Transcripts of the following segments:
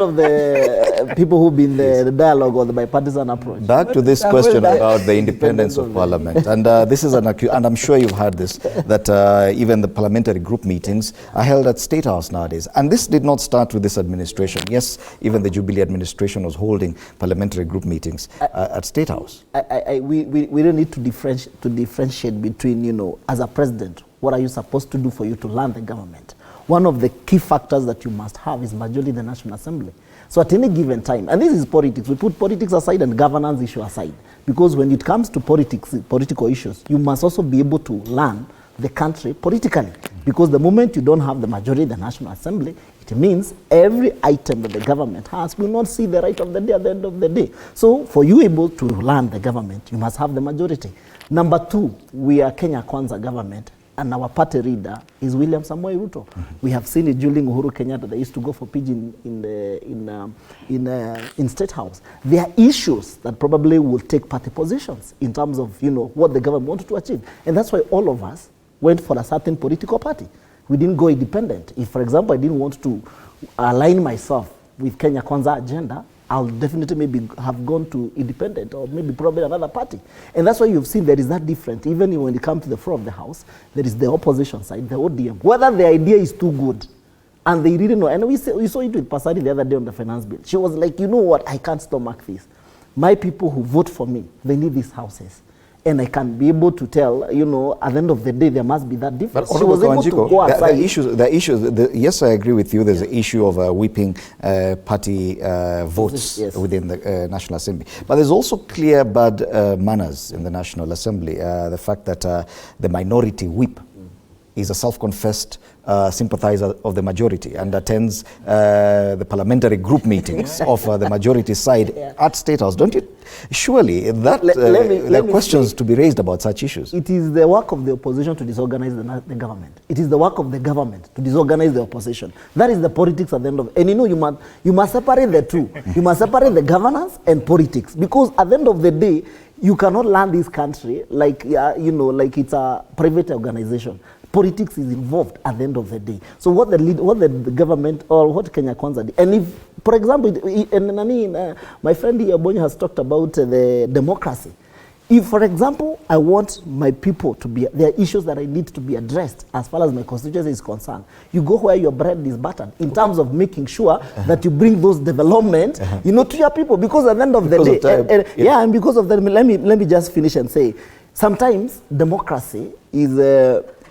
of the people who've been the dialogue or the bipartisan approach. Back to this question about the independence of Parliament, and this is and I'm sure you've heard this, that even the parliamentary group meetings are held at State House nowadays, and this did not start with this administration. Yes, even the Jubilee administration was holding parliamentary group meetings at State House. We don't need to differentiate between, you know, as a president, what are you supposed to do for you to run the government? One of the key factors that you must have is majority in the National Assembly. So at any given time, and this is politics, we put politics aside and governance issue aside, because when it comes to politics, political issues, you must also be able to run the country politically, because the moment you don't have the majority in the National Assembly, it means every item that the government has will not see the right of the day at the end of the day. So for you able to run the government, you must have the majority. Number two, we are Kenya Kwanza government, and our party leader is William Samoei Ruto. We have seen it during Uhuru Kenyatta. They used to go for pidgin in State House. There are issues that probably will take party positions in terms of, you know, what the government wanted to achieve. And that's why all of us went for a certain political party. We didn't go independent. If, for example, I didn't want to align myself with Kenya Kwanza agenda, I'll definitely maybe have gone to independent or maybe probably another party. And that's why you've seen there is that difference. Even when it comes to the floor of the House, there is the opposition side, the ODM. Whether the idea is too good, and they really know. And we saw it with Pasari the other day on the finance bill. She was like, you know what, I can't stomach this. My people who vote for me, they need these houses. And I can be able to tell, you know, at the end of the day, there must be that difference. But she was able to go aside. Yes, I agree with you. There's the issue of whipping party votes within the National Assembly. But there's also clear bad manners in the National Assembly. The fact that the minority whip is a self-confessed sympathizer of the majority and attends the parliamentary group meetings of the majority side at State House. Don't you? Surely that there are questions to be raised about such issues. It is the work of the opposition to disorganize the government. It is the work of the government to disorganize the opposition. That is the politics at the end of it. And you know, you must separate the two. You must separate the governance and politics, because at the end of the day, you cannot run this country like, you know, like it's a private organization. Politics is involved at the end of the day. So what the government or what Kenya Kwanza did, and if, for example, my friend Bonyo has talked about the democracy. If, for example, I want my people to be, there are issues that I need to be addressed as far as my constituency is concerned, you go where your bread is buttered in terms of making sure that you bring those development, you know, to your people, because at the end of the day, and because of that, let me just finish and say, sometimes democracy is,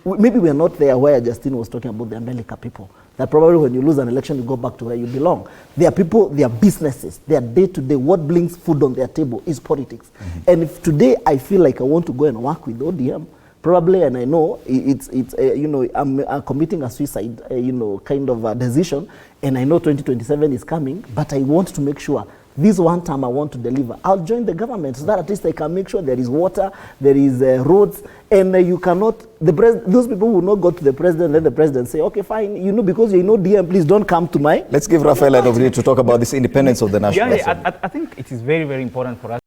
maybe we are not there where Justina was talking about the America people. That probably when you lose an election, you go back to where you belong. There are people, there are businesses, their day-to-day, what brings food on their table is politics. And if today I feel like I want to go and work with ODM, probably, and I know it's you know, I'm committing a suicide, you know, kind of a decision, and I know 2027 is coming, but I want to make sure this one time I want to deliver, I'll join the government so that at least I can make sure there is water, there is roads, and you cannot, those people will not go to the president, let the president say, okay, fine, you know, because you know DM, please don't come to my... Let's give Rafael an opportunity to talk about this independence of the national assembly. I think it is very, very important for us